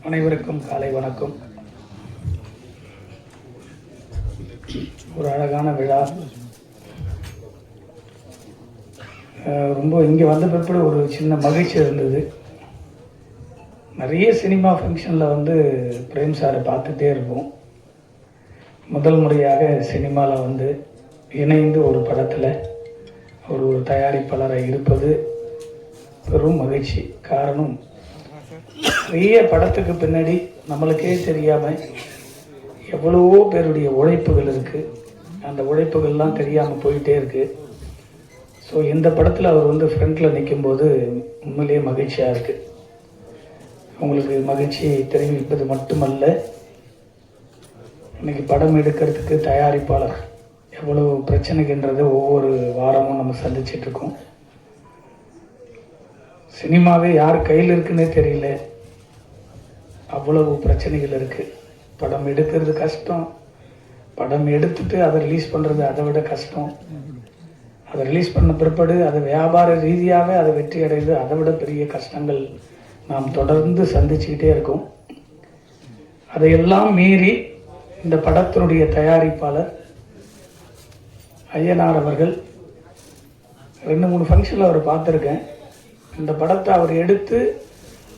அனைவருக்கும் காலை வணக்கம். ஒரு அழகான விழா. ரொம்ப இங்கே வந்த பிற்பாடு ஒரு சின்ன மகிழ்ச்சி இருந்தது. நிறைய சினிமா ஃபங்க்ஷனில் வந்து பிரேம் சாரை பார்த்துட்டே இருப்போம். முதல் முறையாக சினிமாவில் வந்து இணைந்து ஒரு படத்தில் ஒரு தயாரிப்பாளராக இருப்பது பெரும் மகிழ்ச்சி. காரணம், நிறைய படத்துக்கு பின்னாடி நம்மளுக்கே தெரியாமல் எவ்வளவோ பேருடைய உழைப்புகள் இருக்குது. அந்த உழைப்புகள்லாம் தெரியாமல் போயிட்டே இருக்குது. ஸோ இந்த படத்தில் அவர் வந்து ஃப்ரண்டில் நிற்கும்போது உண்மையிலேயே மகிழ்ச்சியாக இருக்குது. உங்களுக்கு மகிழ்ச்சி தெரிவிப்பது மட்டுமல்ல, இன்றைக்கி படம் எடுக்கிறதுக்கு தயாரிப்பாளர் எவ்வளோ பிரச்சனைகின்றதை ஒவ்வொரு வாரமும் நம்ம சந்திச்சிட்ருக்கோம். சினிமாவே யார் கையில் இருக்குன்னே தெரியல, அவ்வளவு பிரச்சனைகள் இருக்குது. படம் எடுக்கிறது கஷ்டம், படம் எடுத்துட்டு அதை ரிலீஸ் பண்ணுறது அதை விட கஷ்டம். அதை ரிலீஸ் பண்ண பிற்பாடு அதை வியாபார ரீதியாகவே அதை வெற்றி அடைவது அதை விட பெரிய கஷ்டங்கள் நாம் தொடர்ந்து சந்திச்சுக்கிட்டே இருக்கோம். அதையெல்லாம் மீறி இந்த படத்தினுடைய தயாரிப்பாளர் ஐயனார் அவர்கள் 2-3 ஃபங்க்ஷனில் அவர் பார்த்துருக்கேன். இந்த படத்தை அவர் எடுத்து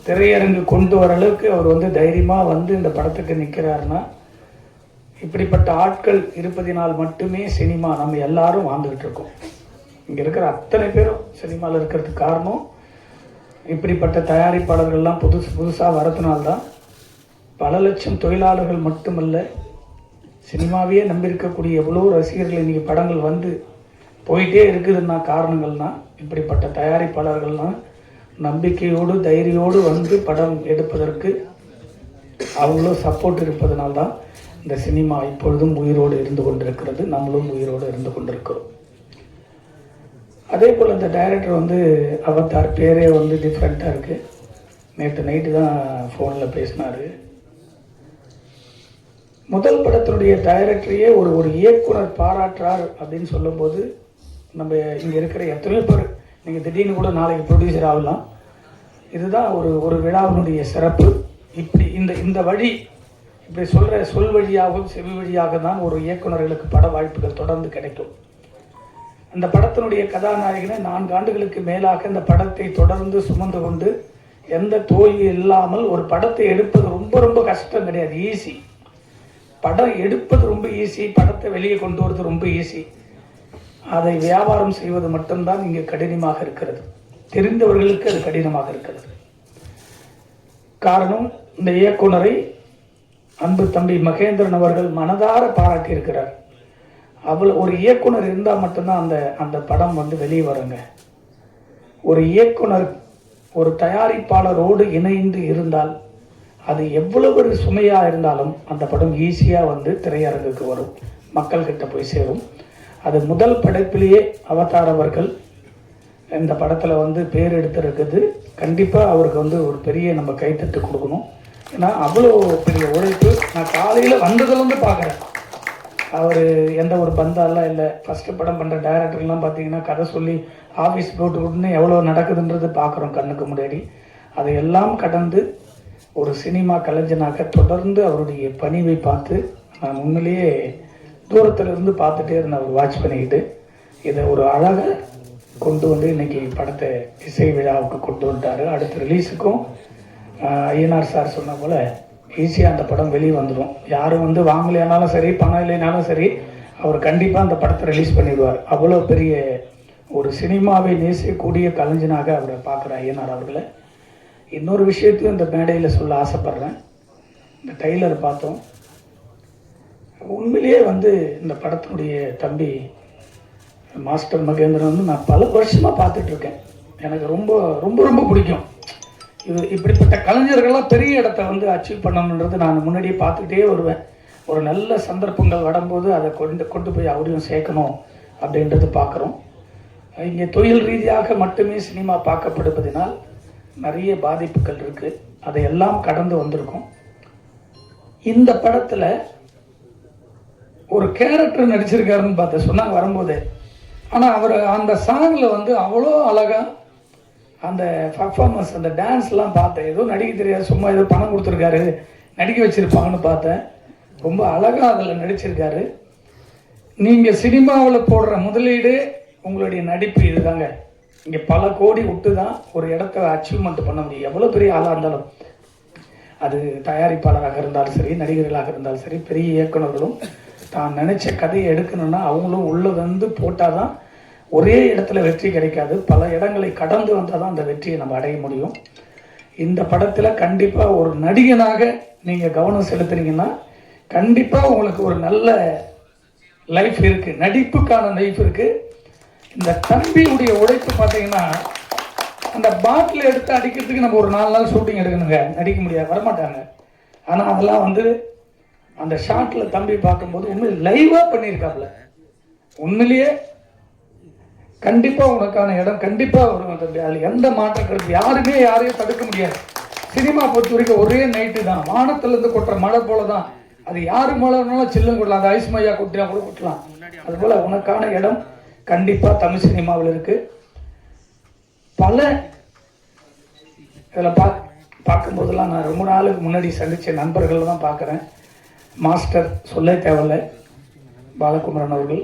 திரையரங்கு கொண்டு வர அளவுக்கு அவர் வந்து தைரியமாக வந்து இந்த படத்துக்கு நிற்கிறாருன்னா, இப்படிப்பட்ட ஆட்கள் இருப்பதினால் மட்டுமே சினிமா நம்ம எல்லாரும் வாழ்ந்துக்கிட்டு இருக்கோம். இங்கே இருக்கிற அத்தனை பேரும் சினிமாவில் இருக்கிறதுக்கு காரணம் இப்படிப்பட்ட தயாரிப்பாளர்கள்லாம் புதுசாக வரதுனால்தான். பல லட்சம் தொழிலாளர்கள் மட்டுமல்ல, சினிமாவையே நம்பியிருக்கக்கூடிய எவ்வளோ ரசிகர்கள் இன்றைக்கி படங்கள் வந்து போயிட்டே இருக்குதுன்னா காரணங்கள்னால் இப்படிப்பட்ட தயாரிப்பாளர்கள்லாம் நம்பிக்கையோடு தைரியோடு வந்து படம் எடுப்பதற்கு அவங்களும் சப்போர்ட் இருப்பதனால்தான் இந்த சினிமா இப்பொழுதும் உயிரோடு இருந்து கொண்டிருக்கிறது. நம்மளும் உயிரோடு இருந்து கொண்டிருக்கிறோம். அதே போல் இந்த டைரக்டர் வந்து அவதார் பேரே வந்து டிஃப்ரெண்ட்டாக இருக்குது. நேற்று நைட்டு தான் ஃபோனில் பேசினார். முதல் படத்தினுடைய டைரக்டரையே ஒரு இயக்குனர் பாராட்டுறார் அப்படின்னு சொல்லும்போது, நம்ம இங்கே இருக்கிற எத்தனையோ பேர் நீங்கள் திடீர்னு கூட நாளைக்கு ப்ரொடியூசர் ஆகலாம். இதுதான் ஒரு விழாவினுடைய சிறப்பு. இப்படி இந்த வழி இப்படி சொல்கிற சொல் வழியாகவும் செவி வழியாக தான் ஒரு இயக்குநர்களுக்கு பட வாய்ப்புகள் தொடர்ந்து கிடைக்கும். அந்த படத்தினுடைய கதாநாயகனை 4 ஆண்டுகளுக்கு மேலாக இந்த படத்தை தொடர்ந்து சுமந்து கொண்டு எந்த தோல்வி இல்லாமல் ஒரு படத்தை எடுப்பது ரொம்ப ரொம்ப கஷ்டம் கிடையாது, ஈஸி. படம் எடுப்பது ரொம்ப ஈஸி, படத்தை வெளியே கொண்டு வரது ரொம்ப ஈஸி. அதை வியாபாரம் செய்வது மட்டும்தான் இங்கே கடினமாக இருக்கிறது. தெரிந்தவர்களுக்கு அது கடினமாக இருக்கிறது. காரணம், இந்த இயக்குனரை அன்பு தம்பி மகேந்திரன் அவர்கள் மனதார பாராட்டியிருக்கிறார். அவ்வளோ ஒரு இயக்குனர் இருந்தால் மட்டும்தான் அந்த படம் வந்து வெளியே வருங்க. ஒரு இயக்குனர் ஒரு தயாரிப்பாளரோடு இணைந்து இருந்தால் அது எவ்வளவு ஒரு சுமையாக இருந்தாலும் அந்த படம் ஈஸியாக வந்து திரையரங்குக்கு வரும், மக்கள்கிட்ட போய் சேரும். அது முதல் படைப்பிலேயே அவதார் அவர்கள் இந்த படத்தில் வந்து பேர் எடுத்திருக்குது. கண்டிப்பாக அவருக்கு வந்து ஒரு பெரிய நம்ம கைத்தட்டு கொடுக்கணும். ஏன்னா அவ்வளோ பெரிய உழைப்பு. நான் காலையில் வந்ததுலேருந்து பார்க்குறேன். அவர் எந்த ஒரு பந்தாலாம் இல்லை. ஃபஸ்ட்டு படம் பண்ணுற டைரக்டர்லாம் பார்த்தீங்கன்னா கதை சொல்லி ஆஃபீஸ் போட்டு விட்டுன்னு எவ்வளோ நடக்குதுன்றது பார்க்குறோம் கண்ணுக்கு முன்னாடி. அதையெல்லாம் கடந்து ஒரு சினிமா கலைஞனாக தொடர்ந்து அவருடைய பணிவை பார்த்து நான் உண்மையிலேயே தூரத்தில் இருந்து பார்த்துட்டே இருந்தேன். அவர் வாட்ச் பண்ணிக்கிட்டு இதை ஒரு அழகாக கொண்டு வந்து இன்றைக்கி படத்தை இசை விழாவுக்கு கொண்டு வந்துட்டார். அடுத்த ரிலீஸுக்கும் ஐயனார் சார் சொன்ன போல் ஈஸியாக அந்த படம் வெளியே வந்துடும். யாரும் வந்து வாங்கலையானாலும் சரி, பணம் இல்லைனாலும் சரி, அவர் கண்டிப்பாக அந்த படத்தை ரிலீஸ் பண்ணிவிடுவார். அவ்வளோ பெரிய ஒரு சினிமாவை நேசிக்கக்கூடிய கலைஞனாக அவரை பார்க்குற ஐயனார் அவர்களை. இன்னொரு விஷயத்தையும் இந்த மேடையில் சொல்ல ஆசைப்பட்றேன். இந்த ட்ரெய்லர் பார்த்தோம். உண்மையிலேயே வந்து இந்த படத்தினுடைய தம்பி மாஸ்டர் மகேந்திரன் வந்து நான் பல வருஷமாக பார்த்துட்ருக்கேன். எனக்கு ரொம்ப ரொம்ப ரொம்ப பிடிக்கும். இப்படிப்பட்ட கலைஞர்கள்லாம் பெரிய இடத்த வந்து அச்சீவ் பண்ணணுன்றது நான் முன்னாடியே பார்த்துக்கிட்டே வருவேன். ஒரு நல்ல சந்தர்ப்பங்கள் வரும்போது அதை கொண்டு போய் அவரையும் சேர்க்கணும் அப்படின்றது பார்க்குறோம். இங்கே தொழில் ரீதியாக மட்டுமே சினிமா பார்க்கப்படுவதனால் நிறைய பாதிப்புகள் இருக்குது. அதையெல்லாம் கடந்து வந்திருக்கோம். இந்த படத்தில் ஒரு கேரக்டர் நடிச்சிருக்காருன்னு பார்த்து சொன்னாங்க வரும்போது. ஆனால் அவர் அந்த சாங்கில் வந்து அவ்வளோ அழகாக அந்த பர்ஃபார்மன்ஸ், அந்த டான்ஸ்லாம் பார்த்தேன். ஏதோ நடிக்க தெரியாது, சும்மா ஏதோ பணம் கொடுத்துருக்காரு, நடிக்க வச்சுருப்பாங்கன்னு பார்த்தேன். ரொம்ப அழகாக அதில் நடிச்சிருக்காரு. நீங்கள் சினிமாவில் போடுற முதலீடு உங்களுடைய நடிப்பு இதுதாங்க. இங்கே பல கோடி விட்டு தான் ஒரு இடத்த அச்சீவ்மெண்ட் பண்ண முடியும். எவ்வளோ பெரிய ஆளாக இருந்தாலும், அது தயாரிப்பாளராக இருந்தாலும் சரி, நடிகர்களாக இருந்தாலும் சரி, பெரிய இயக்குநர்களும் தான் நினச்ச கதையை எடுக்கணும்னா அவங்களும் உள்ளே வந்து போட்டால் தான் ஒரே இடத்துல வெற்றி கிடைக்காது. பல இடங்களை கடந்து வந்தால் தான் அந்த வெற்றியை நம்ம அடைய முடியும். இந்த படத்தில் கண்டிப்பாக ஒரு நடிகனாக நீங்கள் கவனம் செலுத்துனீங்கன்னா கண்டிப்பாக உங்களுக்கு ஒரு நல்ல லைஃப் இருக்குது, நடிப்புக்கான லைஃப் இருக்குது. இந்த தம்பியுடைய உழைப்பு பார்த்தீங்கன்னா, அந்த பாட்டில் எடுத்து அடிக்கிறதுக்கு நம்ம ஒரு 4 நாள் ஷூட்டிங் எடுக்கணுங்க, நடிக்க முடியாது, வரமாட்டாங்க. ஆனால் அதெல்லாம் வந்து அந்த ஷாட்டில் தம்பி பார்க்கும்போது உண்மையில் லைவாக பண்ணியிருக்காப்புல. உண்மையிலேயே கண்டிப்பாக உனக்கான இடம் கண்டிப்பாக வரும் தம்பி. அதில் எந்த மாற்றம் கருத்து, யாருமே யாரையும் தடுக்க முடியாது. சினிமா பொறுத்த வரைக்கும் ஒரே நைட்டு தான், வானத்திலேருந்து கொட்டுற மழை போல தான். அது யாரு மழைனாலும் சில்லும் கொட்டலாம், அது ஐஸ்மையா கொட்டினா கூட கொட்டலாம். அதுபோல் உனக்கான இடம் கண்டிப்பாக தமிழ் சினிமாவில் இருக்குது. பல இதில் பார்க்கும்போதெல்லாம் நான் ரொம்ப நாளுக்கு முன்னாடி சந்தித்த நண்பர்கள் தான் பார்க்குறேன். மாஸ்டர் சொல்ல தேவையில்லை, பாலகுமரன் அவர்கள்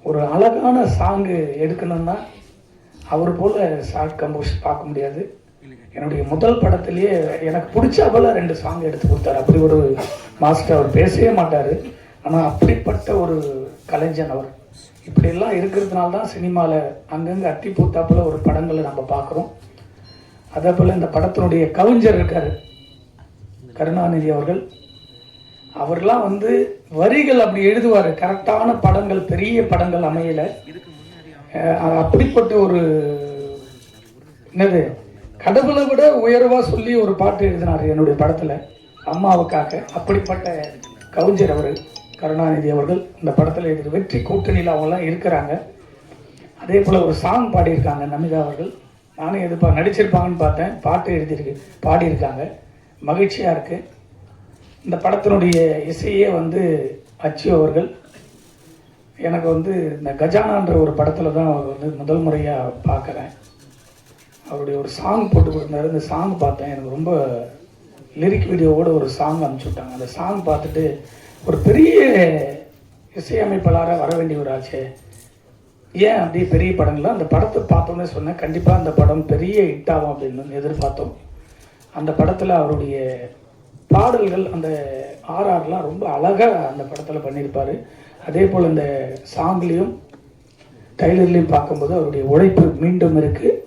ஒரு அழகான சாங்கு எடுக்கணும்னா அவர் போல் ஷார்ட் கம்போஸ் பார்க்க முடியாது. என்னுடைய முதல் படத்திலேயே எனக்கு பிடிச்ச போல் 2 சாங் எடுத்து கொடுத்தாரு. அப்படி ஒரு மாஸ்டர். அவர் பேசவே மாட்டார், ஆனால் அப்படிப்பட்ட ஒரு கலைஞன் அவர். இப்படியெல்லாம் இருக்கிறதுனால தான் சினிமாவில் அங்கங்கே அட்டி பூத்தாப்பில் ஒரு படங்களை நம்ம பார்க்குறோம். அதே போல் இந்த படத்தினுடைய கவிஞர் இருக்கார் கருணாநிதி அவர்கள். அவர்லாம் வந்து வரிகள் அப்படி எழுதுவார். கரெக்டான படங்கள், பெரிய படங்கள் அமையலை. அப்படிப்பட்ட ஒரு என்னது கடவுளை விட உயர்வாக சொல்லி ஒரு பாட்டு எழுதினார் என்னுடைய படத்தில் அம்மாவுக்காக. அப்படிப்பட்ட கவிஞர் அவர் கருணாநிதி அவர்கள். இந்த படத்தில் இது வெற்றி கூட்டணியில் அவங்களாம் இருக்கிறாங்க. அதே போல் ஒரு சாங் பாடியிருக்காங்க நமிதா அவர்கள். நானும் எதிர்ப்பா நடிச்சிருப்பாங்கன்னு பார்த்தேன், பாட்டு பாடியிருக்காங்க. மகிழ்ச்சியாக இருக்குது. இந்த படத்தினுடைய இசையே வந்து அச்சு அவர்கள். எனக்கு வந்து இந்த கஜானான்ற ஒரு படத்தில் தான் அவர் வந்து முதல் முறையாக பார்க்குறேன். அவருடைய ஒரு சாங் போட்டு கொடுத்தாரு. இந்த சாங் பார்த்தேன், எனக்கு ரொம்ப லிரிக் வீடியோவோட ஒரு சாங் அனுப்பிச்சி விட்டாங்க. அந்த சாங் பார்த்துட்டு ஒரு பெரிய இசையமைப்பாளராக வர வேண்டியவராச்சே, ஏன் அப்படியே பெரிய படங்கள்லாம் அந்த படத்தை பார்த்தோன்னே சொன்னேன், கண்டிப்பாக அந்த படம் பெரிய ஹிட் ஆகும் அப்படின்னு எதிர்பார்த்தோம். அந்த படத்தில் அவருடைய பாடல்கள், அந்த ஆர்ஆர்லாம் ரொம்ப அழகாக அந்த படத்தில் பண்ணியிருப்பார். அதே போல் இந்த சாங்லேயும் டைலர்லேயும் பார்க்கும்போது அவருடைய உழைப்பு மீண்டும் இருக்குது.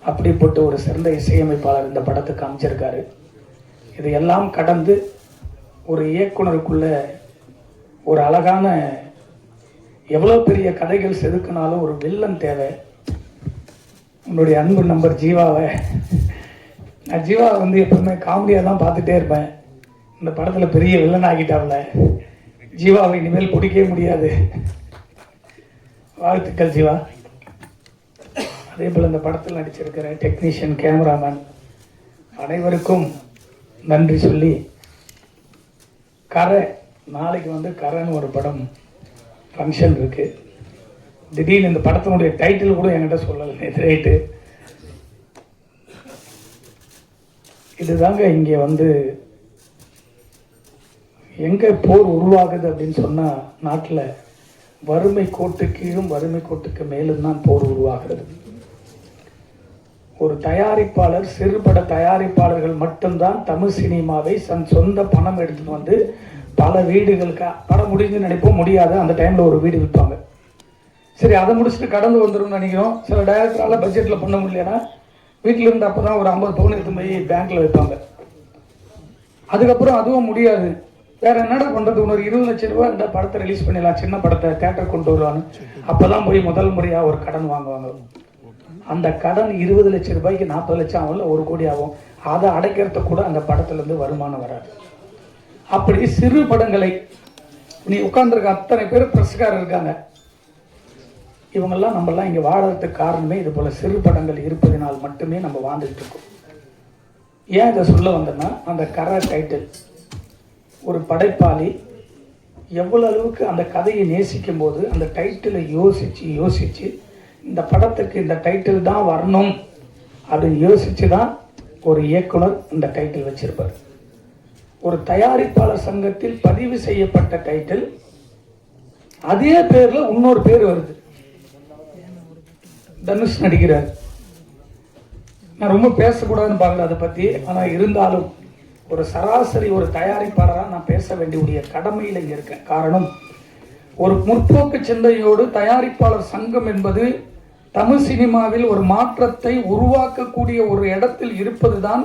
அப்படிப்பட்ட ஒரு சிறந்த இசையமைப்பாளர் இந்த படத்துக்கு அமைச்சிருக்காரு. இதையெல்லாம் கடந்து ஒரு இயக்குனருக்குள்ள ஒரு அழகான, எவ்வளோ பெரிய கதைகள் செதுக்கினாலும் ஒரு வில்லன் தேவை. உன்னுடைய அன்பு நம்பர் ஜீவாவை, நான் ஜீவாவை வந்து எப்பவுமே காமெடியாக தான் பார்த்துட்டே இருப்பேன். இந்த படத்தில் பெரிய வில்லன் ஆகிட்டாவில், ஜீவாவை இனிமேல் பிடிக்கவே முடியாது. வாழ்த்துக்கள் ஜீவா. அதே போல் இந்த படத்தில் நடிச்சிருக்கிற டெக்னீஷியன், கேமராமேன் அனைவருக்கும் நன்றி சொல்லி, கரை நாளைக்கு வந்து கரைன்னு ஒரு படம் ஃபங்க்ஷன் இருக்குது. திடீர்னு இந்த படத்தினுடைய டைட்டில் கூட என்கிட்ட சொல்லலை, ரைட்டு. இதுதாங்க இங்கே வந்து எங்கே போர் உருவாகுது அப்படின்னு சொன்னால், நாட்டில் வறுமை கோட்டு கீழும் வறுமை கோட்டுக்கு மேலும் தான் போர் உருவாகிறது. ஒரு தயாரிப்பாளர், சிறுபட தயாரிப்பாளர்கள் மட்டும்தான் தமிழ் சினிமாவை சொந்த பணம் எடுத்துட்டு வந்து பல வீடுகளுக்கு படம் முடிஞ்சு நினைப்போம், முடியாது. அந்த டைமில் ஒரு வீடு விற்பாங்க. சரி, அதை முடிச்சுட்டு கடந்து வந்துடும் நினைக்கிறோம். சில டைரக்டரால் பட்ஜெட்டில் பண்ண முடியலன்னா வீட்டில் இருந்து அப்போ தான் ஒரு 50 பவுன் எடுத்து போய் பேங்க்கில் வைப்பாங்க. அதுக்கப்புறம் அதுவும் முடியாது, வேறு என்னடா பண்ணுறது, இன்னொரு 20 லட்சம் ரூபா இந்த படத்தை ரிலீஸ் பண்ணிடலாம், சின்ன படத்தை தேட்டர் கொண்டு வருவான்னு அப்போ தான் போய் முதல் முறையாக ஒரு கடன் வாங்குவாங்க. அந்த கடன் 20 லட்சம் ரூபாய்க்கு 40 லட்சம் ஆகும், 1 கோடி ஆகும். அதை அடைக்கிறத கூட அந்த படத்துலேருந்து வருமானம் வராது. அப்படி சிறு படங்களை நீ உட்கார்ந்துருக்க அத்தனை பேர் பிரஸ்காரர் இருக்காங்க. இவங்கெல்லாம் நம்மெல்லாம் இங்கே வாழறதுக்கு காரணமே இது போல் சிறு படங்கள் இருப்பதனால் மட்டுமே நம்ம வாழ்ந்துகிட்டு இருக்கோம். ஏன் இதை சொல்ல வந்தேன்னா, அந்த கரை டைட்டில், ஒரு படைப்பாளி எவ்வளோ அளவுக்கு அந்த கதையை நேசிக்கும் போது அந்த டைட்டிலை யோசித்து இந்த படத்துக்கு இந்த டைட்டில் தான் வரணும் அப்படின்னு யோசிச்சு தான் ஒரு இயக்குனர் இந்த டைட்டில் வச்சிருப்பார். ஒரு தயாரிப்பாளர் சங்கத்தில் பதிவு செய்யப்பட்ட டைட்டில், அதே பேர்ல இன்னொரு பேர் வருது, தனுஷ் நடிக்கிறார். நான் ரொம்ப பேசக்கூடாதுன்னு பார்க்கல அதை பத்தி, ஆனா இருந்தாலும் ஒரு சராசரி ஒரு தயாரிப்பாளராக நான் பேச வேண்டிய கடமையில் இங்க இருக்கேன். காரணம், ஒரு முற்போக்கு சிந்தையோடு தயாரிப்பாளர் சங்கம் என்பது தமிழ் சினிமாவில் ஒரு மாற்றத்தை உருவாக்கக்கூடிய ஒரு இடத்தில் இருப்பதுதான்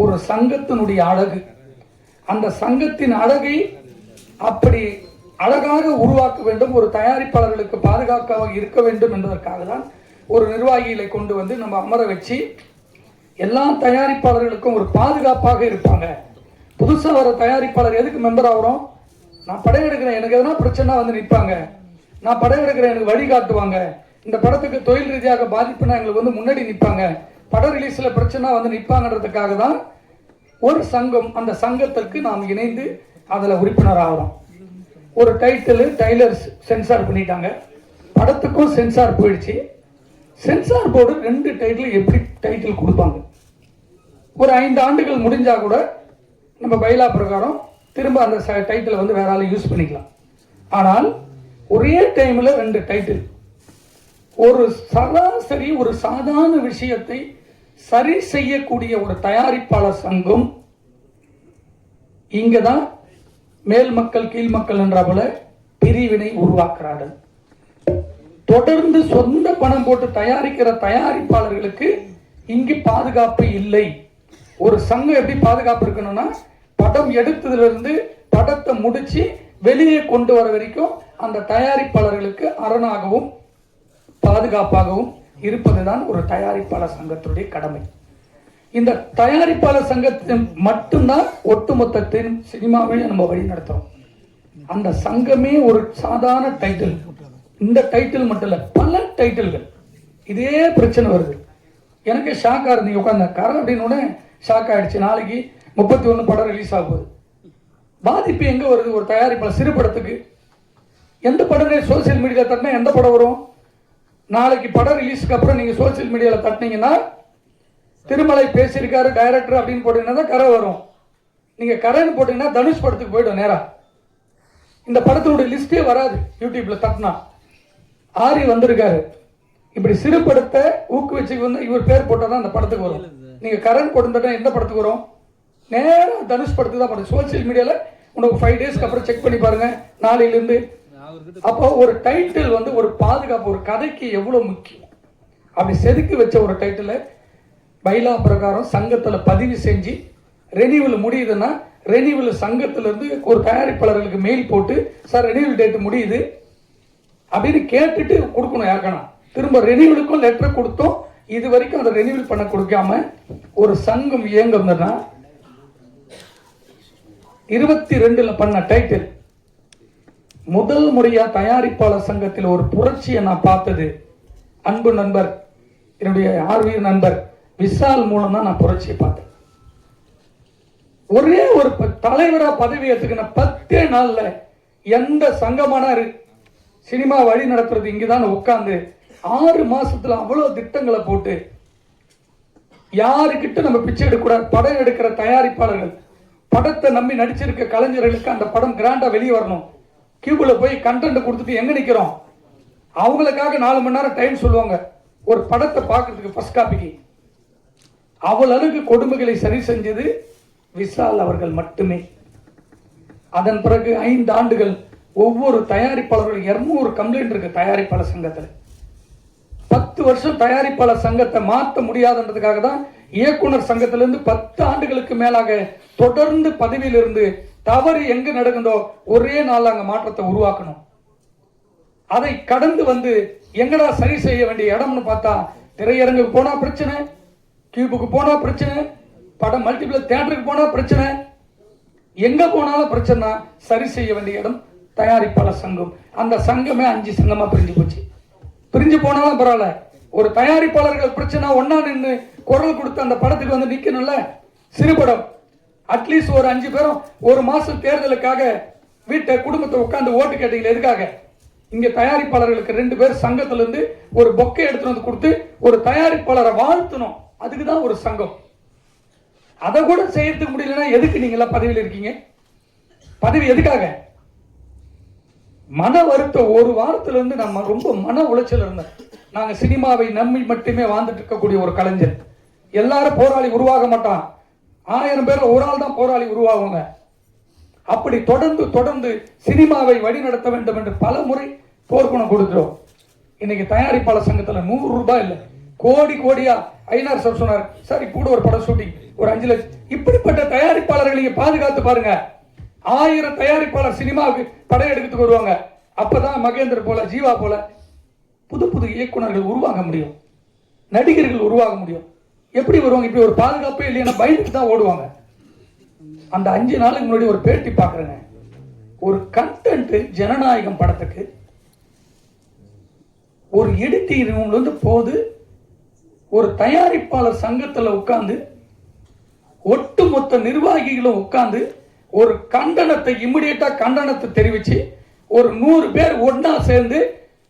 ஒரு சங்கத்தினுடைய அழகு. அந்த சங்கத்தின் அழகை அப்படி அழகாக உருவாக்க வேண்டும், ஒரு தயாரிப்பாளர்களுக்கு பாதுகாப்பாக இருக்க வேண்டும் என்பதற்காக தான் ஒரு நிர்வாகிகளை கொண்டு வந்து நம்ம அமர வச்சு எல்லா தயாரிப்பாளர்களுக்கும் ஒரு பாதுகாப்பாக இருப்பாங்க. புதுசாக வர தயாரிப்பாளர் எதுக்கு மெம்பர் ஆகிறோம்? நான் படம் எடுக்கிறேன், எனக்கு எதனா பிரச்சனை வந்து நிற்பாங்க. நான் படம் எடுக்கிறேன், எனக்கு வழிகாட்டுவாங்க. இந்த படத்துக்கு தொழில் ரீதியாக பாதிப்புனா எங்களுக்கு வந்து முன்னாடி நிற்பாங்க. படம் ரிலீஸில் பிரச்சனை வந்து நிற்பாங்கன்றதுக்காக தான் ஒரு சங்கம். அந்த சங்கத்திற்கு நாம் இணைந்து அதில் உறுப்பினர் ஆகிறோம். ஒரு டைலர் சென்சார் பண்ணிட்டாங்க, படத்துக்கும் சென்சார் போயிடுச்சு. சென்சார் போர்டு 2 டைட்டில் எப்படி டைட்டில் கொடுப்பாங்க? ஒரு 5 ஆண்டுகள் முடிஞ்சா கூட நம்ம பைலா பிரகாரம் திரும்ப அந்த டைட்டில் வந்து வேற ஆள் யூஸ் பண்ணிக்கலாம். ஆனால் ஒரே டைம்ல 2 டைட்டில், ஒரு சராசரி ஒரு சாதாரண விஷயத்தை சரி செய்யக்கூடிய ஒரு தயாரிப்பாளர் சங்கம் இங்கதான் மேல் மக்கள் கீழ் மக்கள் என்ற போல பிரிவினை உருவாக்குறார்கள். தொடர்ந்து சொந்த பணம் போட்டு தயாரிக்கிற தயாரிப்பாளர்களுக்கு இங்கு பாதுகாப்பு இல்லை. ஒரு சங்கம் எப்படி பாதுகாப்பு இருக்கணும்னா, படம் எடுத்ததுல இருந்து படத்தை முடிச்சு வெளியே கொண்டு வர வரைக்கும் அந்த தயாரிப்பாளர்களுக்கு அரணாகவும் பாதுகாப்பாகவும் இருப்பதுதான் ஒரு தயாரிப்பாளர் சங்கத்துடைய கடமை. இந்த தயாரிப்பாளர் சங்கத்தின் மட்டும்தான் ஒட்டுமொத்தத்தின் சினிமாவையும் நம்ம வழி நடத்துறோம். அந்த சங்கமே ஒரு சாதாரண டைட்டில், இந்த டைட்டில் மட்டும் இல்ல, பல டைட்டில்கள் இதே பிரச்சனை வருது. எனக்கு ஷாக்கா இருந்தீங்க உட்காந்து கரை அப்படின்னு ஷாக் ஆயிடுச்சு. நாளைக்கு 31 படம் ரிலீஸ் ஆகுது. பாதிப்பு எங்க வருது? ஒரு தயாரிப்பாளர் சிறு படத்துக்கு எந்த படம் சோசியல் மீடியால தட்டினா எந்த படம் வரும்? நாளைக்கு படம் ரிலீஸ்க்கு அப்புறம் நீங்க சோசியல் மீடியால தட்டினீங்கன்னா திருமலை பேசியிருக்காரு டைரக்டர் அப்படின்னு போட்டீங்கன்னா தான் கரை வரும். நீங்க கரைன்னு போட்டீங்கன்னா தனுஷ் படத்துக்கு போயிடும் நேரா. இந்த படத்தினுடைய லிஸ்டே வராது யூடியூப்ல தட்டினா. ஆரி வந்திருக்காரு, இப்படி சிறு படத்தை ஊக்குவிச்சு வந்து இவர் பேர் போட்டாதான் அந்த படத்துக்கு வரும். நீங்க கரண் போட்டு எந்த படத்துக்கு வரும்? நேரம் தனுஷ் படத்துக்கு தான் படம். சோசியல் மீடியால உனக்கு 5 டேஸ்க்கு அப்புறம் செக் பண்ணி பாருங்க, நாளையில இருந்து. அப்போ ஒரு டைட்டில் வந்து ஒரு பாதுகாப்பு, ஒரு கதைக்கு எவ்வளவு முக்கியம். அப்படி செதுக்கி வச்ச ஒரு டைட்டில் பைலா பிரகாரம் சங்கத்துல பதிவு செஞ்சு ரெனியூவல் முடியுதுன்னா ரெனியூவல் சங்கத்துல இருந்து ஒரு தயாரிப்பாளர்களுக்கு மெயில் போட்டு, சார் ரெனியூவல் டேட் முடியுது அப்படின்னு கேட்டுட்டு கொடுக்கணும். யாருக்கானா திரும்ப ரெனியூவலுக்கும் லெட்டர் கொடுத்தோம். இது வரைக்கும் அதை ரெனியூவல் பண்ண கொடுக்காம ஒரு சங்கம் இயங்கும்னா 22 பண்ண டைட்டில் முதல் முறையா தயாரிப்பாளர் சங்கத்தில் ஒரு புரட்சியை நான் பார்த்தது அன்பு நண்பர், என்னுடைய ஆர்வீர் நண்பர் விஷால் மூலம் தான் நான் புரட்சியை பார்த்தேன். ஒரே ஒரு தலைவரா பதவி ஏற்றுக்கின 10 நாள்ல எந்த சங்கமானாரு சினிமா வழி நடத்துறது இங்கதான் உட்கார்ந்து 6 மாசத்துல அவ்வளவு திட்டங்களை போட்டு யாருக்கிட்ட நம்ம பிச்சை எடுக்கக்கூடாது. படம் எடுக்கிற தயாரிப்பாளர்கள், படத்தை நம்பி நடிச்சிருக்க கலைஞர்களுக்கு அந்த படம் கிராண்டா வெளியே வரணும். கியூபுல போய் கண்டென்ட் கொடுத்துட்டு எங்க நிக்கிறோம்? அவங்களுக்காக 4 மணி நேரம் டைம் சொல்லுவாங்க ஒரு படத்தை பார்க்கறதுக்கு ஃபர்ஸ்ட் காப்பிக்கு. அவ்வளவுக்கு கொடுமைகளை சரி செஞ்சது விஷால் அவர்கள் மட்டுமே. அதன் பிறகு 5 ஆண்டுகள் ஒவ்வொரு தயாரிப்பாளர்கள் 200 கம்ப்ளைண்ட் இருக்கு தயாரிப்பாளர் சங்கத்தில். 10 வருஷம் தயாரிப்பாளர் சங்கத்தை மாற்ற முடியாதுன்றதுக்காக தான் இயக்குனர் சங்கத்திலிருந்து 10 ஆண்டுகளுக்கு மேலாக தொடர்ந்து பதவியில் இருந்து தவறு எங்க நடக்குதோ ஒரே நாள் அங்க மாற்றத்தை உருவாக்கணும். அதை கடந்து வந்து எங்கடா சரி செய்ய வேண்டிய இடம்னு பார்த்தா திரையரங்குக்கு போனா பிரச்சனை, கியூபுக்கு போனா பிரச்சனை, படம் மல்டிபிள் தியேட்டருக்கு போனா பிரச்சனை, எங்க போனாலும் பிரச்சனை. சரி செய்ய வேண்டிய இடம் தயாரிப்பாளர் சங்கம். அந்த சங்கமே 5 சங்கமா பிரிஞ்சு போச்சு. பிரிஞ்சு போனாலும் பரவாயில்ல, ஒரு தயாரிப்பாளர்கள் பிரச்சனை ஒன்னா நின்று குரல் கொடுத்து அந்த படத்துக்கு வந்து நிக்கணும்ல. சிறு படம் அட்லீஸ்ட் ஒரு 5 பேரும் ஒரு மாசம் தேர்தலுக்காக வீட்டை குடும்பத்தை உட்கார்ந்து ஓட்டு கேட்டீங்களா? எதுக்காக? இங்க தயாரிப்பாளர்களுக்கு 2 பேர் சங்கத்துல இருந்து ஒரு பொக்கை எடுத்துட்டு வந்து கொடுத்து ஒரு தயாரிப்பாளரை வாழ்த்தணும். அதுக்கு தான் ஒரு சங்கம். அதை கூட செய்யறதுக்கு முடியலன்னா எதுக்கு நீங்க எல்லாம் பதவியில் இருக்கீங்க? பதவி எதுக்காக? மன வருத்தம். ஒரு வாரத்துல இருந்து நம்ம ரொம்ப மன உளைச்சல் இருந்தோம். நாங்க சினிமாவை நம்பி மட்டுமே வாழ்ந்துட்டு இருக்கக்கூடிய ஒரு கலைஞர். எல்லாரும் போராளி உருவாக மாட்டான், 1000 பேர்ல ஒரு ஆள் தான் போராளி உருவாகுங்க. அப்படி தொடர்ந்து தொடர்ந்து சினிமாவை வழி நடத்த வேண்டும் என்று பல முறை போர்க்குணம் கொடுக்கிறோம். இன்னைக்கு தயாரிப்பாளர் சங்கத்தில் 100 ரூபாய் இல்லை, கோடி கோடியா ஐநார் சார் சொன்னார், சார் இப்போ கூட ஒரு படம் ஷூட்டிங் ஒரு 5 லட்சம். இப்படிப்பட்ட தயாரிப்பாளர்களை நீங்க பாதுகாத்து பாருங்க. 1000 தயாரிப்பாளர் சினிமாவுக்கு படம் எடுக்கிறதுக்கு வருவாங்க. அப்பதான் மகேந்திர போல, ஜீவா போல புது புது இயக்குனர்கள் உருவாக முடியும், நடிகர்கள் உருவாக முடியும். எப்படி வருவாங்க? இப்படி ஒரு பாதுகாப்பே இல்லைன்னா பயந்துட்டு தான் ஓடுவாங்க. அந்த 5 நாளுக்கு முன்னாடி ஒரு பேட்டி பார்க்குறேங்க. ஒரு கண்டென்ட் ஜனநாயகம் படத்துக்கு ஒரு எடிட்டிங் ரூம்ல இருந்து போது ஒரு தயாரிப்பாளர் சங்கத்தில் உட்கார்ந்து ஒட்டுமொத்த நிர்வாகிகளும் உட்கார்ந்து ஒரு கண்டனத்தை இமிடியேட்டா கண்டனத்தை தெரிவிச்சு ஒரு 100 பேர் ஒன்னா சேர்ந்து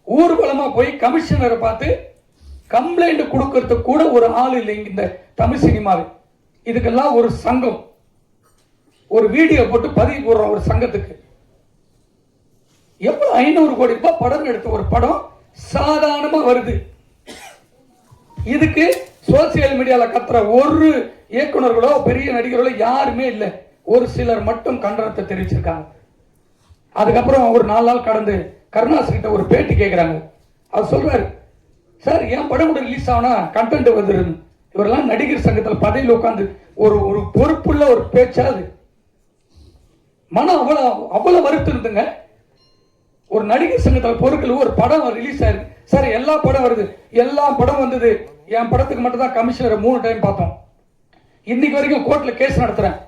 ஊர்வலமா போய் கமிஷனரை பார்த்து கம்ப்ளைண்ட் கொடுக்கறதுக்கு கூட ஒரு ஆள் இல்லைங்க இந்த தமிழ் சினிமாவில். இதுக்கெல்லாம் ஒரு சங்கம், ஒரு வீடியோ போட்டு பதிவு போடுறோம் ஒரு சங்கத்துக்கு. எவ்வளவு 500 கோடி ரூபாய் படம் எடுத்த ஒரு படம் சாதாரணமா வருது. இதுக்கு சோசியல் மீடியால கத்துற ஒரு இயக்குனர்களோ பெரிய நடிகர்களோ யாருமே இல்லை. ஒரு சிலர் மட்டும் கண்டனத்தை தெரிவிச்சிருக்காங்க. அதுக்கப்புறம் ஒரு 4 நாள் கடந்து கருணாஸ் கிட்ட ஒரு பேட்டி கேட்கிறாங்க. அவர் சொல்றாரு, சார் என் படம் கூட ரிலீஸ் ஆனா கண்டென்ட் வந்துருது. இவரெல்லாம் நடிகர் சங்கத்தில் பதவியில் உட்காந்து ஒரு ஒரு பொறுப்புள்ள ஒரு பேச்சா அது. மனம் அவ்வளவு வருத்தம் இருந்துங்க. ஒரு நடிகர் சங்கத்தில் பொருட்கள் ஒரு படம் ரிலீஸ் ஆயிருக்கு சார், எல்லா படம் வருது, எல்லா படம் வந்தது, என் படத்துக்கு மட்டும் தான் கமிஷனரை 3 டைம் பார்த்தோம். இன்னைக்கு வரைக்கும் கோர்ட்ல கேஸ் நடத்துறேன்.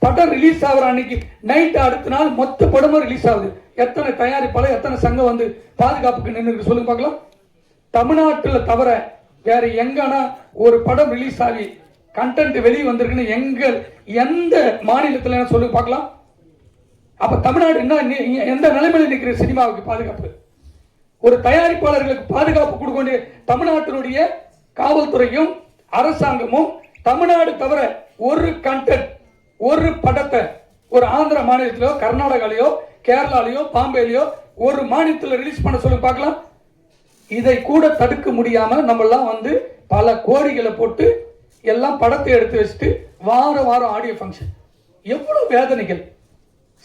படம் ரிலீஸ் ஆகிற அன்னைக்கு நைட் அடுத்த நாள் மொத்த படமும் ரிலீஸ் ஆகுது. எத்தனை தயாரிப்பாளர் எத்தனை சங்கம் வந்து பாதுகாப்புக்கு நின்று சொல்லுங்க பார்க்கலாம். தமிழ்நாட்டில் தவிர வேற எங்கன்னா ஒரு படம் ரிலீஸ் ஆகி கண்டென்ட் வெளியே வந்திருக்குன்னு எந்த மாநிலத்தில் சொல்லுங்க பார்க்கலாம். அப்ப தமிழ்நாடு என்ன எந்த நிலைமையில் நிற்கிற சினிமாவுக்கு பாதுகாப்பு? ஒரு தயாரிப்பாளர்களுக்கு பாதுகாப்பு கொடுக்க வேண்டிய தமிழ்நாட்டினுடைய காவல்துறையும் அரசாங்கமும் தமிழ்நாடு தவிர ஒரு கண்டென்ட் ஒரு படத்தை ஒரு ஆந்திர மாநிலத்திலோ கர்நாடகாலையோ கேரளாலையோ பாம்பேலையோ ஒரு மாநிலத்தில் ரிலீஸ் பண்ண சொல்லி பார்க்கலாம். இதை கூட தடுக்க முடியாம நம்ம எல்லாம் வந்து பல கோடிகளை போட்டு எல்லாம் படத்தை எடுத்து வச்சுட்டு வாரம் ஆடியோ ஃபங்க்ஷன். எவ்வளவு வேதனைகள்.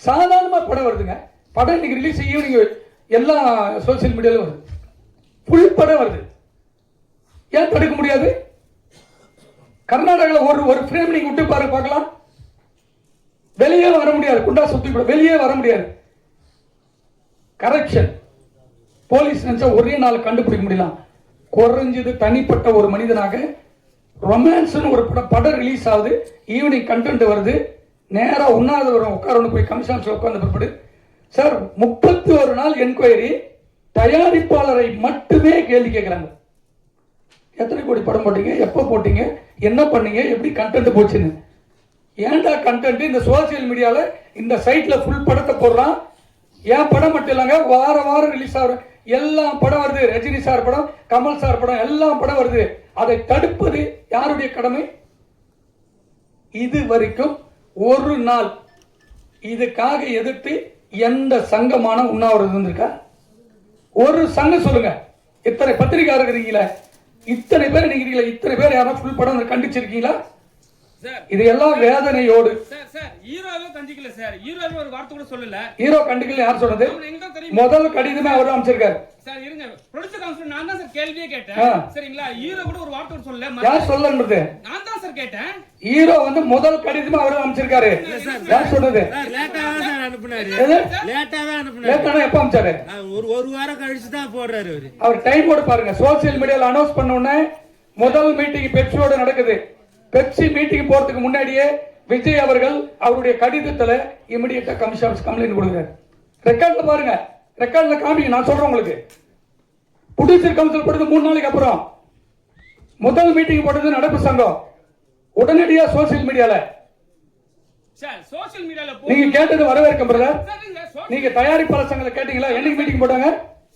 சாதாரணமா படம் வருதுங்க. படம் இன்னைக்கு ரிலீஸ் ஈவினிங் எல்லா சோசியல் மீடியாலும் வருது, புல் படம் வருது. ஏன் தடுக்க முடியாது? கர்நாடகாவில் ஒரு ஃப்ரேம் நீங்க விட்டு பாருங்க பார்க்கலாம். வெளியே வர முடியாது, குண்டா சுத்தி வெளியே வர முடியாது. கரெக்ஷன் போலீஸ் நினைச்சா ஒரே நாள் கண்டுபிடிக்க முடியலாம். குறைஞ்சது தனிப்பட்ட ஒரு மனிதனாக ரொமான்ஸ் ஒரு படம் ரிலீஸ் ஆகுது, ஈவினிங் கண்டென்ட் வருது, நேரா உண்ணாதவரம் உட்கார போய் கமிஷன் உட்கார்ந்து பிற்பாடு சார் 31 நாள் என்கொயரி, தயாரிப்பாளரை மட்டுமே கேள்வி கேட்கிறாங்க. எத்தனை கோடி படம் போட்டீங்க, எப்போ போட்டீங்க, என்ன பண்ணீங்க, எப்படி கண்டென்ட் போச்சுன்னு. ஏன்டா கண்டென்ட் இந்த சோசியல் மீடியால இந்த சைட்ல ஃபுல் படத்தை போடுறான். ஏன் படம் மட்டும் இல்லைங்க, வாரம் ரிலீஸ் ஆகிற எல்லா படம் வருது. ரஜினி சார் படம், கமல் சார் படம், எல்லா படம் வருது. அதை தடுப்பது யாருடைய கடமை? இது வரைக்கும் ஒரு நாள் இதுக்காக எதிர்த்து எந்த சங்கமான உண்ணாவிரதம் இருந்திருக்கா? ஒரு சங்கம் சொல்லுங்க. இத்தனை பத்திரிகையாளர் இருக்கிறீங்களா, இத்தனை பேர் நீங்க இத்தனை பேர் யாரும் ஃபுல் படம் கண்டிச்சிருக்கீங்களா? இது எல்லாம் வேதனையோடு. ஹீரோவே கண்டிக்கல சார், ஹீரோவே ஒரு வார்த்தை கூட சொல்லல. ஹீரோ கண்டிக்கல யார் சொன்னது? முதல் கடிதமே அவர் அமைச்சிருக்காரு சார். இருங்க, ப்ரொடியூசர் கவுன்சில் நான் தான் சார் கேள்வியே கேட்டேன். சரிங்களா, ஹீரோ கூட ஒரு வார்த்தை கூட சொல்லல. யார் சொல்லன்றது? நான் தான் சார் கேட்டேன். ஹீரோ வந்து முதல் கடிதமே அவர் அமைச்சிருக்காரு. யார் சொன்னது? லேட்டா தான் சார் அனுப்புனாரு. லேட்டா தான் அனுப்புனாரு. லேட்டானா எப்ப அமைச்சாரு? ஒரு வாரம் கழிச்சு தான் போடுறாரு அவரு. அவர் டைம் போட பாருங்க. சோசியல் மீடியால அனௌன்ஸ் பண்ண உடனே முதல் மீட்டிங் பெப்சியோட நடக்குது. பெப்சி மீட்டிங் போறதுக்கு முன்னாடியே விஜய் அவர்கள் அவருடைய கடிதத்துல இமிடியேட்டா கமிஷன் கம்ப்ளைண்ட் கொடுக்கிறார். ரெக்கார்ட்ல பாருங்க, ரெக்கார்ட்ல காமிங்க. நான் சொல்றேன் உங்களுக்கு. ப்ரொடியூசர் கவுன்சில் போட்டது 3 நாளைக்கு அப்புறம் முதல் மீட்டிங் போட்டது நடப்பு சங்கம். உடனடியா சோசியல் மீடியால சோசியல் மீடியால நீங்க கேட்டது வரவேற்கும் பிரதர். நீங்க தயாரிப்பாளர் சங்கத்துல கேட்டீங்களா? என்னைக்கு மீட்டிங் போட்டாங்க?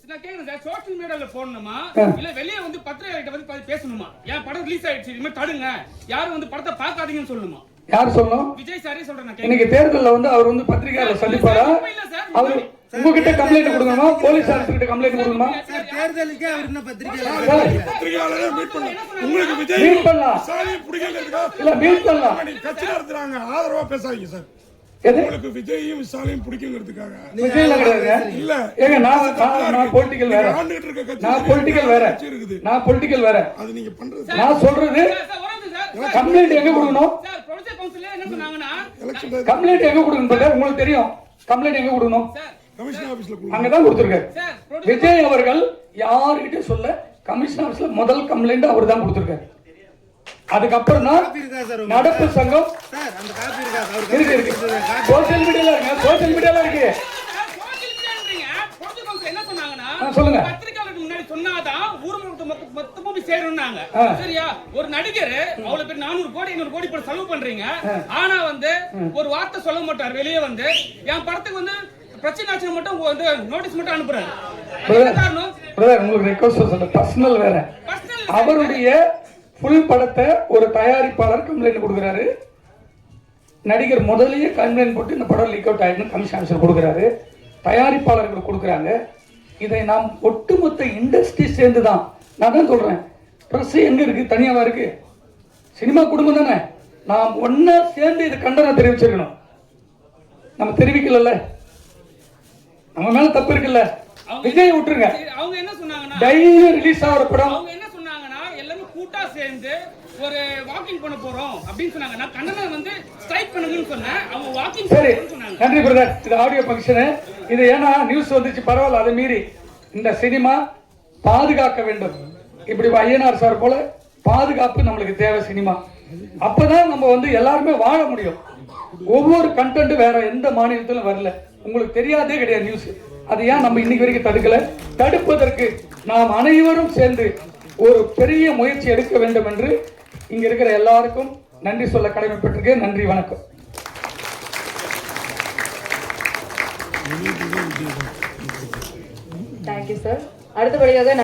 நான் கேக்குறேன் சார், சோஷியல் மீடியால போடணுமா இல்ல வெளியே வந்து பத்திரிகைகிட்ட வந்து பேசணுமா? என் படம் ரிலீஸ் ஆயிடுச்சு, இனிமே தடுங்க, யாரும் வந்து படத்தை பார்க்காதீங்கன்னு சொல்லணுமா? யார் சொல்லணும்? விஜய் சாரே சொல்றேன். நான் இன்னைக்கு தேர்தல்ல வந்து அவர் வந்து பத்திரிகையாளர் சந்திப்பாரா? அவர் உங்ககிட்ட கம்ப்ளைண்ட் கொடுக்கணுமா? போலீஸ் ஆஃபீஸர்கிட்ட கம்ப்ளைண்ட் கொடுக்கணுமா? சார் தேர்தலுக்கு அவர் என்ன பத்திரிகையாளர் பத்திரிகையாளரே மீட் பண்ணலாம். உங்களுக்கு விஜய் மீட் பண்ணலாம். ஸ்டாலின் பிடிக்கலங்கறதுக்கா இல்ல மீட் பண்ணலாம். நீங்க கட்சி நடத்துறாங்க, ஆதரவா பேசாதீங்க சார். எது? உங்களுக்கு விஜயும் ஸ்டாலின் பிடிக்குங்கிறதுக்காக விஜய்ல கிடையாது. இல்ல. ஏங்க நான் பொலிட்டிக்கல் வேற. ஆண்டுகிட்டு இருக்க கட்சி நான் பொலிட்டிக்கல் வேற. இருக்குது. நான் பொலிட்டிக்கல் வேற. அது நீங்க பண்றது நான் சொல்றது சார் கம்ப்ளைண்ட் எங்க கொடுக்கணும்? சார் ப்ரொடியூசர் கவுன்சில்ல என்ன சொன்னாங்கன்னா எலெக்ஷன் கம்ப்ளைண்ட் எங்க கொடுக்கணும் brother? உங்களுக்கு தெரியும். கம்ப்ளைண்ட் எங்க கொடுக்கணும்? சார் கமிஷன் ஆபீஸ்ல கொடுங்க. அங்கதான் கொடுத்திருக்காரு. சார் விஜய் அவர்கள் யார்கிட்ட சொல்ல கமிஷன் ஆபீஸ்ல முதல் கம்ப்ளைண்ட் அவர் தான் கொடுத்திருக்காரு. அதுக்கப்புறம் தான் இருக்கா சார் நடப்பு சங்கம் சார் அந்த காப்பி இருக்கா இருக்கு சோசியல் மீடியால இருக்கு. சோசியல் மீடியால இருக்கு. என்ன சொன்னாங்கன்னா சொல்லுங்க. பத்திரிகையாளருக்கு முன்னாடி சொன்னாதான் ஊர் மொத்தமும் போய் சேரும்னாங்க. சரியா? ஒரு நடிகர் அவ்வளவு பேர் 400 கோடி 500 கோடி போட்டு செலவு பண்றீங்க, ஆனா வந்து ஒரு வார்த்தை சொல்ல மாட்டார். வெளியே வந்து என் படத்துக்கு வந்து பிரச்சனை ஆச்சு மட்டும் வந்து நோட்டீஸ் மட்டும் அனுப்புறாரு. காரணம் உங்களுக்கு ரெக்வஸ்ட் சொல்ல பர்சனல் வேற. அவருடைய ஃபுல் படத்தை ஒரு தயாரிப்பாளர் கம்ப்ளைண்ட் கொடுக்குறாரு. நடிகர் முதல்லயே கம்ப்ளைண்ட் போட்டு இந்த படம் லீக் அவுட் ஆயிடுன்னு கமிஷன் ஆஃபீஸர் கொடுக்குறாரு. தயாரிப்பாளர்கள் கொடுக்குறாங்க. இதை நாம் ஒட்டுமொத்த இண்டஸ்ட்ரி சேர்ந்து தான். நான் தான் சொல்றேன், பிரஸ் எங்க இருக்கு? தனியாவா இருக்கு? சினிமா குடும்பம் தானே. நாம் ஒன்னா சேர்ந்து இது கண்டனம் தெரிவிச்சிருக்கணும். நம்ம தெரிவிக்கல, நம்ம மேல தப்பு இருக்குல்ல. விஜய் விட்டுருங்க. அவங்க என்ன சொன்னாங்கன்னா டெய்லி ரிலீஸ் ஆகிற படம் அவங்க என்ன சொன்னாங்கன்னா எல்லாரும் கூட்டா சேர்ந்து ஒரு வாக்கிங் பண்ண போறோம் அப்படின்னு சொன்னாங்க. நான் கண்ணனை வந்து ஸ்ட்ரைக் பண்ணுங்கன்னு சொன்னேன். அவங்க வாக்கிங் சரி. சொன்னாங்க. நன்றி பிரதர். இது ஆடியோ ஃபங்க்ஷனு. இது ஏன்னா நியூஸ் வந்துச்சு, பரவாயில்ல. அதை மீறி இந்த சினிமா பாதுகாக்க வேண்டும். இப்படி ஐயனார் சார் போல பாதுகாப்பு நம்மளுக்கு தேவை. சினிமா அப்பதான் நம்ம வந்து எல்லாருமே வாழ முடியும். ஒவ்வொரு கண்டென்ட் வேற எந்த மாநிலத்திலும் வரல. உங்களுக்கு தெரியாதே கிடையாது நியூஸ். அது ஏன் நம்ம இன்னைக்கு வரைக்கும் தடுக்கல? தடுப்பதற்கு நாம் அனைவரும் சேர்ந்து ஒரு பெரிய முயற்சி எடுக்க வேண்டும் என்று இங்க இருக்கிற எல்லாருக்கும் நன்றி சொல்ல கடமைப்பட்டிருக்கேன். நன்றி, வணக்கம். Thank you sir. அடுத்தபடியாக